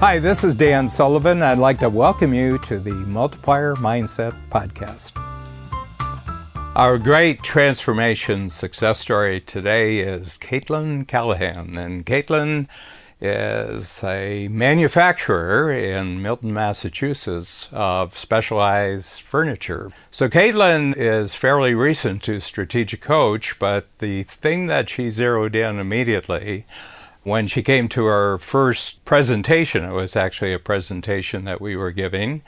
Hi, this is Dan Sullivan. I'd like to welcome you to the Multiplier Mindset Podcast. Our great transformation success story today is Caitlin Callahan. And Caitlin is a manufacturer in Milton, Massachusetts of specialized furniture. So Caitlin is fairly recent to Strategic Coach, but the thing that she zeroed in immediately when she came to our first presentation, it was actually a presentation that we were giving,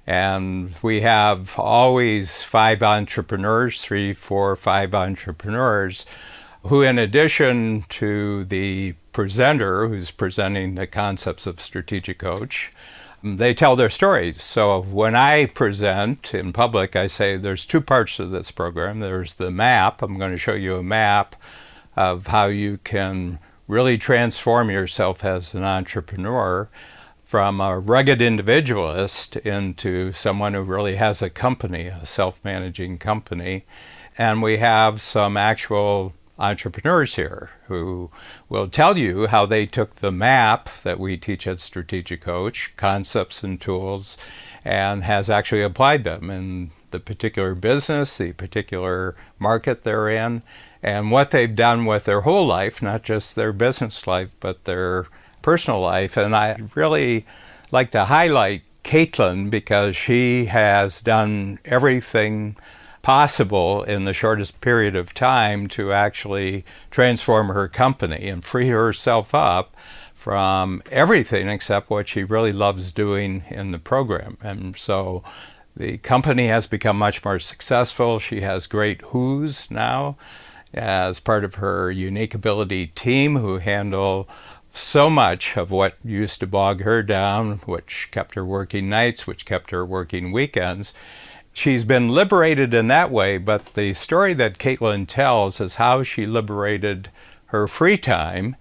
and we have always 5 entrepreneurs, 3, 4, 5 entrepreneurs, who in addition to the presenter who's presenting the concepts of Strategic Coach, they tell their stories. So when I present in public, I say there's 2 parts to this program. There's the map. I'm going to show you a map of how you can really transform yourself as an entrepreneur from a rugged individualist into someone who really has a company, a self-managing company. And we have some actual entrepreneurs here who will tell you how they took the map that we teach at Strategic Coach, concepts and tools, and has actually applied them in the particular business, the particular market they're in, and what they've done with their whole life, not just their business life, but their personal life. And I really like to highlight Caitlin because she has done everything possible in the shortest period of time to actually transform her company and free herself up from everything except what she really loves doing in the program. And so the company has become much more successful. She has great who's now as part of her unique ability team who handle so much of what used to bog her down, which kept her working nights, which kept her working weekends. She's been liberated in that way, but the story that Caitlin tells is how she liberated her free time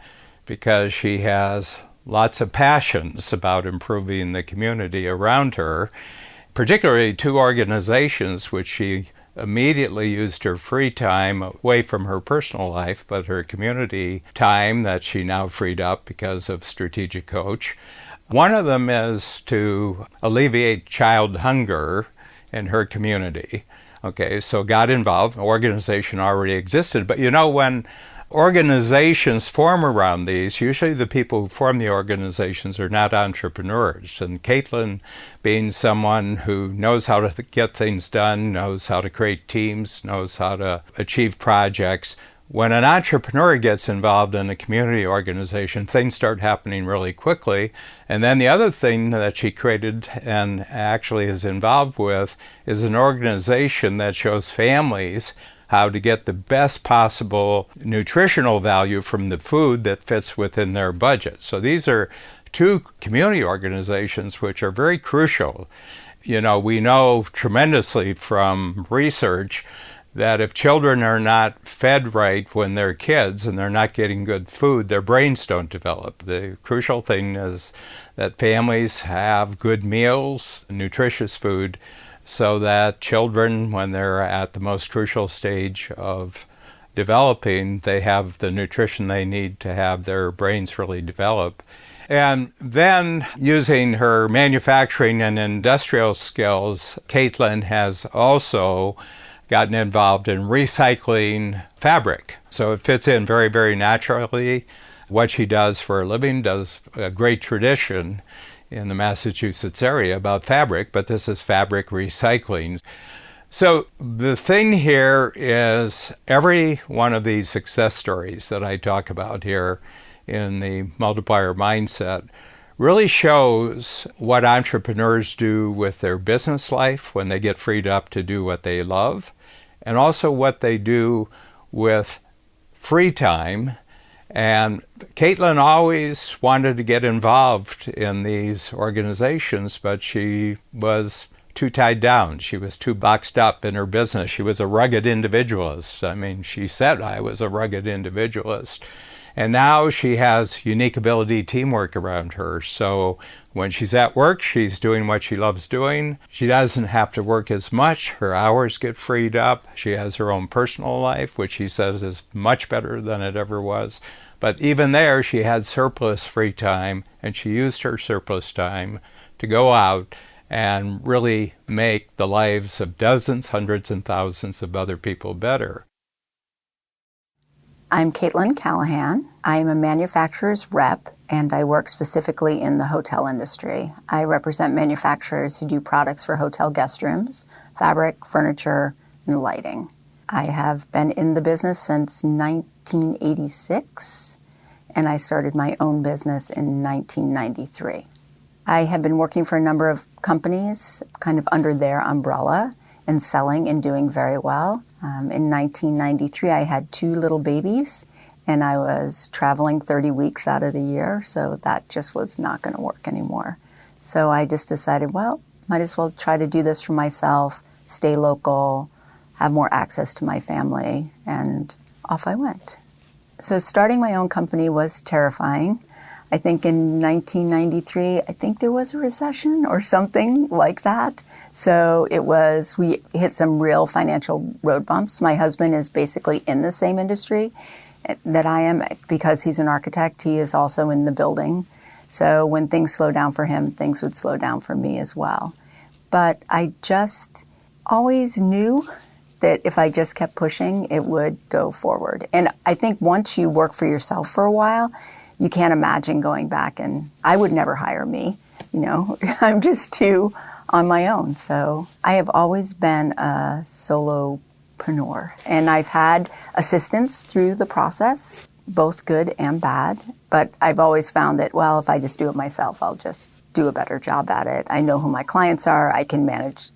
because she has lots of passions about improving the community around her, particularly 2 organizations which she immediately used her free time away from her personal life, but her community time that she now freed up because of Strategic Coach. One of them is to alleviate child hunger in her community. Okay, so got involved. An organization already existed, but when organizations form around these, usually the people who form the organizations are not entrepreneurs. And Caitlin, being someone who knows how to get things done, knows how to create teams, knows how to achieve projects, when an entrepreneur gets involved in a community organization, things start happening really quickly. And then the other thing that she created and actually is involved with is an organization that shows families how to get the best possible nutritional value from the food that fits within their budget. So these are 2 community organizations which are very crucial. We know tremendously from research that if children are not fed right when they're kids and they're not getting good food, their brains don't develop. The crucial thing is that families have good meals, nutritious food, so that children, when they're at the most crucial stage of developing, they have the nutrition they need to have their brains really develop. And then, using her manufacturing and industrial skills, Caitlin has also gotten involved in recycling fabric. So it fits in very, very naturally. What she does for a living does a great tradition in the Massachusetts area about fabric, but this is fabric recycling. So the thing here is every one of these success stories that I talk about here in the Multiplier Mindset really shows what entrepreneurs do with their business life when they get freed up to do what they love, and also what they do with free time. And Caitlin always wanted to get involved in these organizations, but she was too tied down. She was too boxed up in her business. She was a rugged individualist. I mean, she said, I was a rugged individualist. And now she has unique ability teamwork around her. So when she's at work, she's doing what she loves doing. She doesn't have to work as much. Her hours get freed up. She has her own personal life, which she says is much better than it ever was. But even there, she had surplus free time, and she used her surplus time to go out and really make the lives of dozens, hundreds, and thousands of other people better. I'm Caitlin Callahan. I'm a manufacturer's rep, and I work specifically in the hotel industry. I represent manufacturers who do products for hotel guest rooms, fabric, furniture, and lighting. I have been in the business since 1986, and I started my own business in 1993. I have been working for a number of companies kind of under their umbrella and selling and doing very well. In 1993, I had 2 little babies, and I was traveling 30 weeks out of the year, so that just was not going to work anymore. So I just decided, well, might as well try to do this for myself, stay local, have more access to my family, and off I went. So starting my own company was terrifying. I think in 1993, I think there was a recession or something like that. So we hit some real financial road bumps. My husband is basically in the same industry that I am because he's an architect. He is also in the building. So when things slow down for him, things would slow down for me as well. But I just always knew that if I just kept pushing, it would go forward. And I think once you work for yourself for a while, you can't imagine going back, and I would never hire me, I'm just too on my own. So I have always been a solopreneur, and I've had assistance through the process, both good and bad, but I've always found that, well, if I just do it myself, I'll just do a better job at it. I know who my clients are. I can manage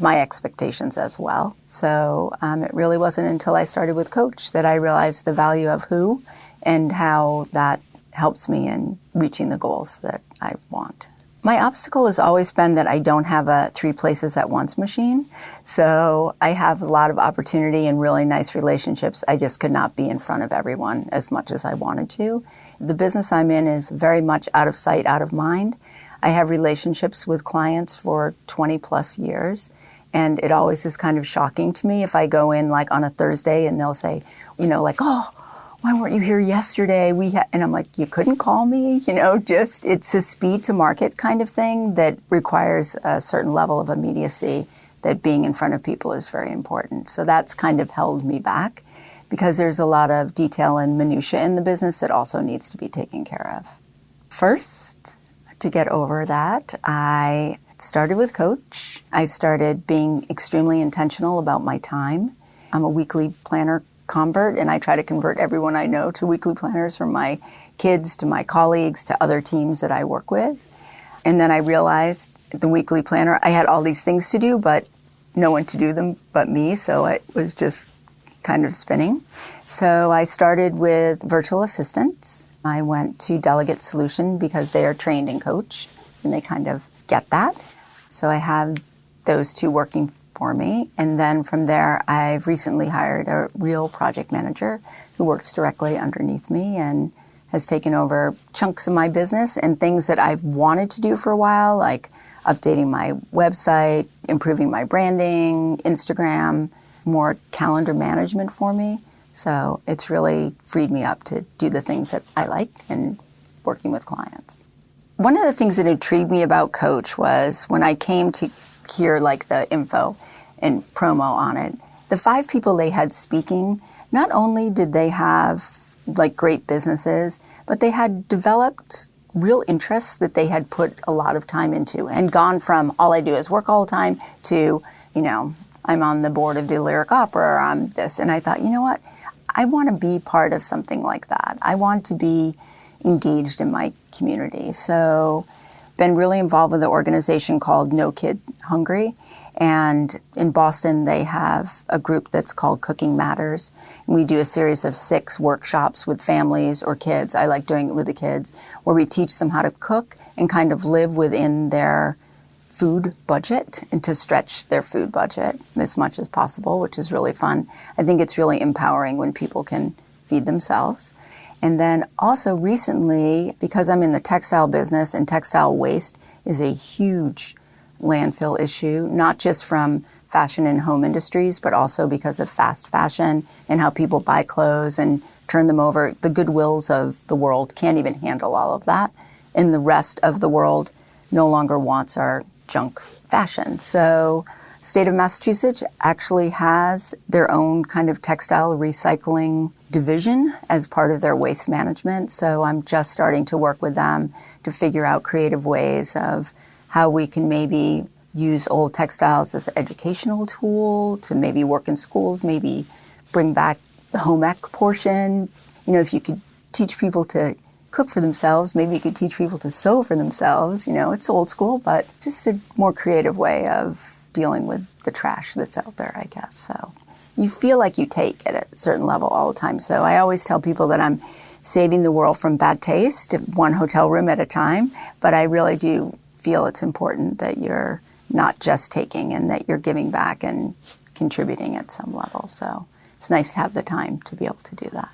my expectations as well. So it really wasn't until I started with Coach that I realized the value of who and how that helps me in reaching the goals that I want. My obstacle has always been that I don't have a 3 places at once machine. So I have a lot of opportunity and really nice relationships. I just could not be in front of everyone as much as I wanted to. The business I'm in is very much out of sight, out of mind. I have relationships with clients for 20 plus years. And it always is kind of shocking to me if I go in like on a Thursday and they'll say, oh, why weren't you here yesterday? And I'm like, you couldn't call me? It's a speed to market kind of thing that requires a certain level of immediacy that being in front of people is very important. So that's kind of held me back because there's a lot of detail and minutia in the business that also needs to be taken care of. First, to get over that, I started with Coach. I started being extremely intentional about my time. I'm a weekly planner convert, and I try to convert everyone I know to weekly planners, from my kids to my colleagues to other teams that I work with. And then I realized the weekly planner, I had all these things to do, but no one to do them but me, so it was just kind of spinning. So I started with virtual assistants. I went to Delegate Solution because they are trained in Coach, and they kind of get that. So I have those 2 working for me. And then from there, I've recently hired a real project manager who works directly underneath me and has taken over chunks of my business and things that I've wanted to do for a while, like updating my website, improving my branding, Instagram, more calendar management for me. So it's really freed me up to do the things that I like and working with clients. One of the things that intrigued me about Coach was when I came to hear like the info and promo on it, the 5 people they had speaking, not only did they have like great businesses, but they had developed real interests that they had put a lot of time into and gone from all I do is work all the time to, I'm on the board of the Lyric Opera, or I'm this. And I thought, you know what? I want to be part of something like that. I want to be engaged in my community. So been really involved with an organization called No Kid Hungry. And in Boston, they have a group that's called Cooking Matters. And we do a series of 6 workshops with families or kids. I like doing it with the kids, where we teach them how to cook and kind of live within their food budget and to stretch their food budget as much as possible, which is really fun. I think it's really empowering when people can feed themselves. And then also recently, because I'm in the textile business, and textile waste is a huge landfill issue, not just from fashion and home industries, but also because of fast fashion and how people buy clothes and turn them over. The Goodwills of the world can't even handle all of that. And the rest of the world no longer wants our junk fashion. So the state of Massachusetts actually has their own kind of textile recycling division as part of their waste management. So I'm just starting to work with them to figure out creative ways of how we can maybe use old textiles as an educational tool to maybe work in schools, maybe bring back the home ec portion. You know, if you could teach people to cook for themselves, maybe you could teach people to sew for themselves. You know, it's old school, but just a more creative way of dealing with the trash that's out there, I guess. So you feel like you take at a certain level all the time. So I always tell people that I'm saving the world from bad taste, one hotel room at a time, but I really do feel it's important that you're not just taking and that you're giving back and contributing at some level. So it's nice to have the time to be able to do that.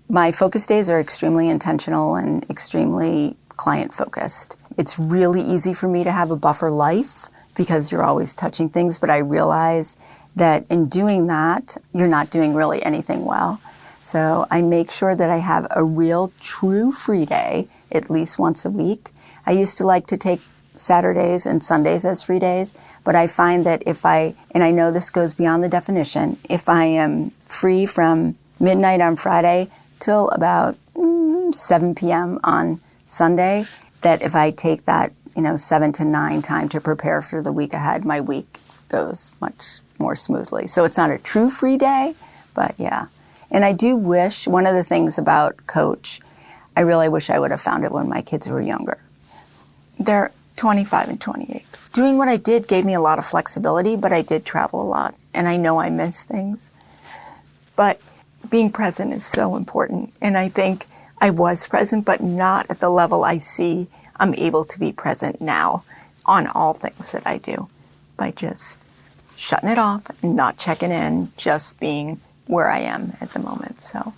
My focus days are extremely intentional and extremely client focused. It's really easy for me to have a buffer life because you're always touching things, but I realize that in doing that, you're not doing really anything well. So I make sure that I have a real true free day at least once a week. I used to like to take Saturdays and Sundays as free days, but I find that and I know this goes beyond the definition, if I am free from midnight on Friday till about 7 p.m. on Sunday, that if I take that, 7 to 9 time to prepare for the week ahead, my week goes much more smoothly. So it's not a true free day, but yeah. And I do wish, one of the things about Coach, I really wish I would have found it when my kids were younger. They're 25 and 28. Doing what I did gave me a lot of flexibility, but I did travel a lot, and I know I miss things. But being present is so important, and I think I was present, but not at the level I see I'm able to be present now on all things that I do, by just shutting it off and not checking in, just being where I am at the moment. So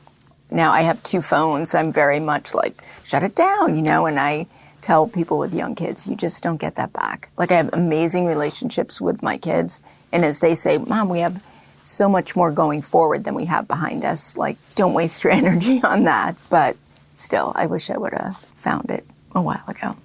now I have 2 phones. I'm very much like, shut it down, and I tell people with young kids, you just don't get that back. Like, I have amazing relationships with my kids, and as they say, Mom, we have so much more going forward than we have behind us. Like, don't waste your energy on that. But still, I wish I would have found it a while ago.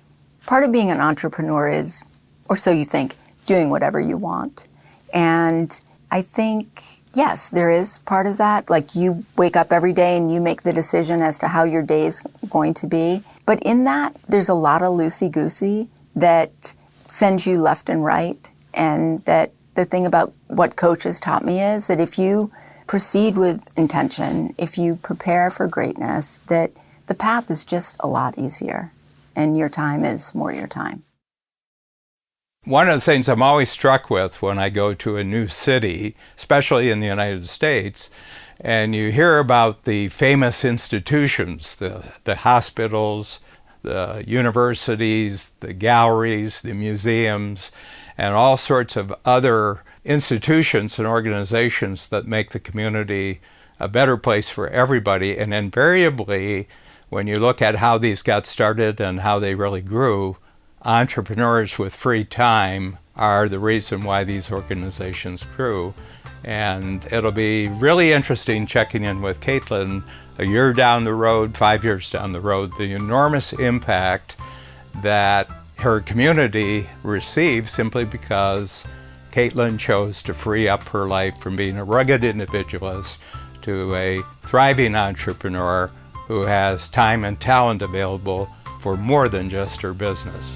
Part of being an entrepreneur is, or so you think, doing whatever you want. And I think, yes, there is part of that. Like, you wake up every day and you make the decision as to how your day is going to be. But in that, there's a lot of loosey-goosey that sends you left and right. And that the thing about what Coach has taught me is that if you proceed with intention, if you prepare for greatness, that the path is just a lot easier. And your time is more your time. One of the things I'm always struck with when I go to a new city, especially in the United States, and you hear about the famous institutions, the hospitals, the universities, the galleries, the museums, and all sorts of other institutions and organizations that make the community a better place for everybody. And invariably, when you look at how these got started and how they really grew, entrepreneurs with free time are the reason why these organizations grew. And it'll be really interesting checking in with Caitlin a year down the road, 5 years down the road, the enormous impact that her community received simply because Caitlin chose to free up her life from being a rugged individualist to a thriving entrepreneur who has time and talent available for more than just her business.